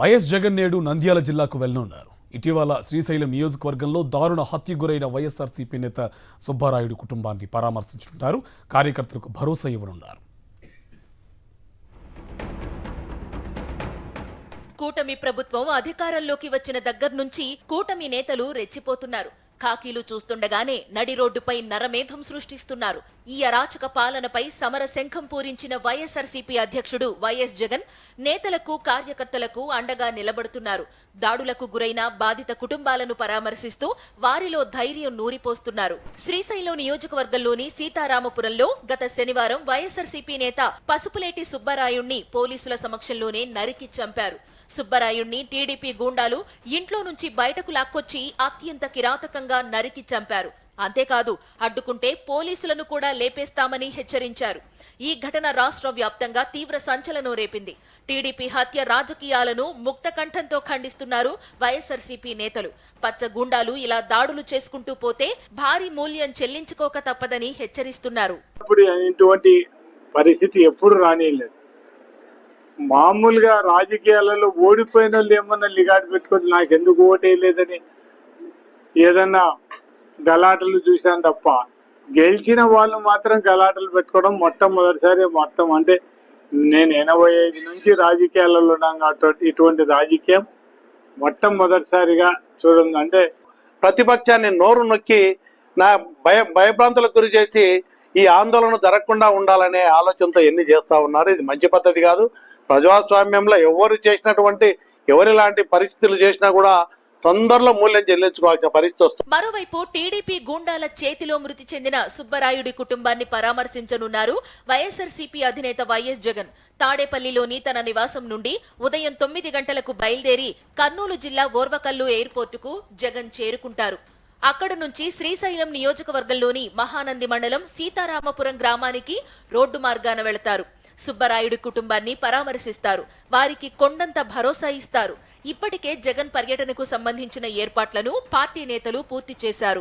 YS Jagan నేడు నంద్యాల జిల్లాకు వెళ్లనున్నారు. ఇటీవల శ్రీశైలం నియోజకవర్గంలో దారుణ హత్య గురైన వైఎస్ఆర్సీపీ నేత సుబ్బారాయుడు కుటుంబాన్ని పరామర్శించుంటారు. కార్యకర్తలకు భరోసా ఇవ్వనున్నారు. కూటమి ప్రభుత్వం అధికారంలోకి వచ్చిన దగ్గర నుంచి కూటమి నేతలు రెచ్చిపోతున్నారు. ఖాకీలు చూస్తుండగానే నడి రోడ్డుపై నరమేధం సృష్టిస్తున్నారు. ఈ అరాచక పాలనపై సమర శంఖం పూరించిన వైఎస్ఆర్సీపీ అధ్యక్షుడు వైఎస్ జగన్ నేతలకు కార్యకర్తలకు అండగా నిలబడుతున్నారు. దాడులకు గురైన బాధిత కుటుంబాలను పరామర్శిస్తూ వారిలో ధైర్యం నూరిపోస్తున్నారు. శ్రీశైలం నియోజకవర్గంలోని సీతారామపురంలో గత శనివారం వైఎస్ఆర్సీపీ నేత పసుపులేటి సుబ్బరాయుణ్ణి పోలీసుల సమక్షంలోనే నరికి చంపారు. సుబ్బరాయుణ్ణి టీడీపీ గూండాలు ఇంట్లో నుంచి బయటకు లాక్కొచ్చి అత్యంత కిరాతకంగా నరికి చంపారు. అంతేకాదు అడ్డుకుంటే పోలీసులను కూడా లేపేస్తామని హెచ్చరించారు. ఈ ఘటన రాష్ట్ర వ్యాప్తంగా తీవ్ర సంచలనం రేపింది. టీడీపీ హత్య రాజకీయాలను ముక్తకంఠంతో ఖండిస్తున్నారు వైఎస్ఆర్సీపీ నేతలు. పచ్చ గూండాలు ఇలా దాడులు చేసుకుంటూ పోతే భారీ మూల్యం చెల్లించుకోక తప్పదని హెచ్చరిస్తున్నారు. ఇటువంటి పరిస్థితి ఎప్పుడు రానిలేదు. మామూలుగా రాజకీయాలలో ఓడిపోయిన వాళ్ళు ఏమన్నా లిగాడు పెట్టుకొని నాకెందుకు ఓటేయలేదని ఏదన్నా గలాటలు చూశాను తప్ప, గెలిచిన వాళ్ళు మాత్రం గలాటలు పెట్టుకోవడం మొట్టమొదటిసారి. మొత్తం అంటే నేను 85 నుంచి రాజకీయాలలో ఉన్నాను కాబట్టి ఇటువంటి రాజకీయం మొట్టమొదటిసారిగా చూడండి. అంటే ప్రతిపక్షాన్ని నోరు నొక్కి నా భయభ్రాంతులకు గురి చేసి ఈ ఆందోళన జరగకుండా ఉండాలనే ఆలోచనతో ఎన్ని చేస్తా ఉన్నారు. ఇది మంచి పద్ధతి కాదు. ప్రజాస్వామ్యంలో ఎవరు లాంటి పరిస్థితులు చేసినా కూడా తొందరలో మూల్యం చెల్లించుకోవాల్సిన పరిస్థితి వస్తుంది. మరోవైపు టీడీపీ గూండాల చేతిలో మృతి చెందిన సుబ్బరాయుడి కుటుంబాన్ని పరామర్శించనున్నారు వైఎస్ఆర్సీపీ అధినేత వైఎస్ జగన్. తాడేపల్లిలోని తన నివాసం నుండి ఉదయం 9 గంటలకు బయలుదేరి కర్నూలు జిల్లా ఓర్వకల్లు ఎయిర్పోర్టుకు జగన్ చేరుకుంటారు. అక్కడి నుంచి శ్రీశైలం నియోజకవర్గంలోని మహానంది మండలం సీతారామపురం గ్రామానికి రోడ్డు మార్గాన వెళతారు. సుబ్బరాయుడి కుటుంబాన్ని పరామర్శిస్తారు. వారికి కొండంత భరోసా ఇస్తారు. ఇప్పటికే జగన్ పర్యటనకు సంబంధించిన ఏర్పాట్లను పార్టీ నేతలు పూర్తి చేశారు.